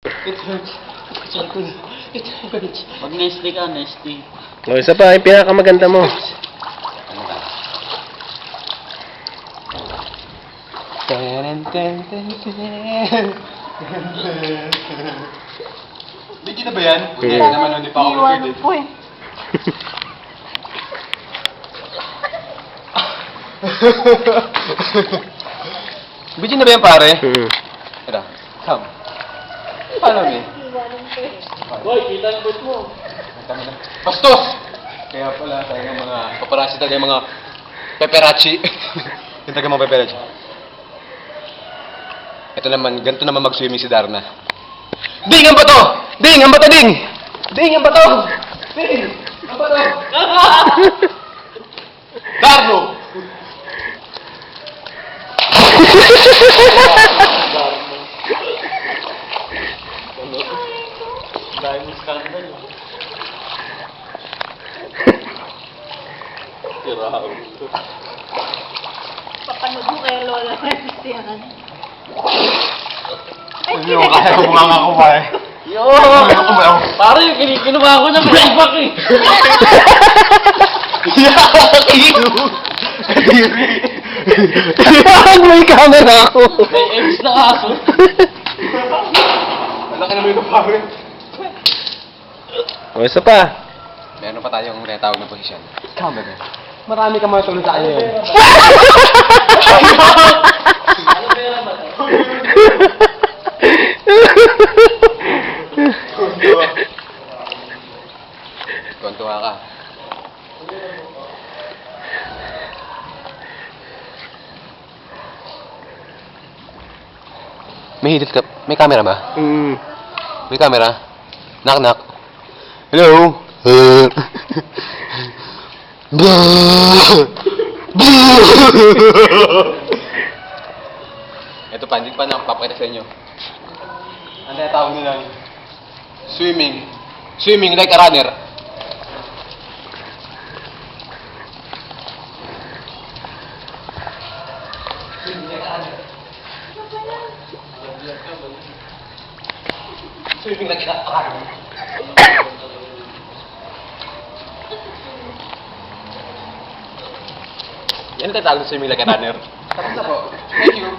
It hurts. It hurts. Mag-nesty ka, nesty. O, isa pa, yung pinakamaganda mo. Bigyan na ba yan? Hindi naman, hindi pa ako Iwanan record po eh. Bigyan na ba yan, pare? Mm. Come. Paano, eh? Iwanan po eh. Boy, kita ang boot mo. Bastos! Kaya pala talaga mga paparazzi talaga yung mga peperazzi. Yung talaga mga peperazzi. Ito naman, ganito naman mag-swimming si Darna. Ding! Ang bato! Ding! Ang bato, ding! Ding! Ang bato! Ding! Ang bato! Darno! Dahil mo skandal. Tiraw. Papanood mo kay Lola Christian. Hindi ko kaya kumanga ko pa eh. Yo! Pare, kinuha ko ng playback eh. May camera ako. May eggs na aso. Malaki naman yung pare. O, isa pa. Meron pa tayong tinatawag na posisyon. Come, bebe. Marami ka mga tulad sa kanya yun. Ano pera ba to? Tuwan-tuwa ka. May hidit ka. May camera ba? Mm. May camera? Knock knock. Hello? Ito pa, hindi pa nakapapakita sa inyo. Ano yung tawag nila? Swimming. Swimming like a runner. Swimming like a runner. Yan ang tawag sa swimming like a runner. Tapos na po. Thank you.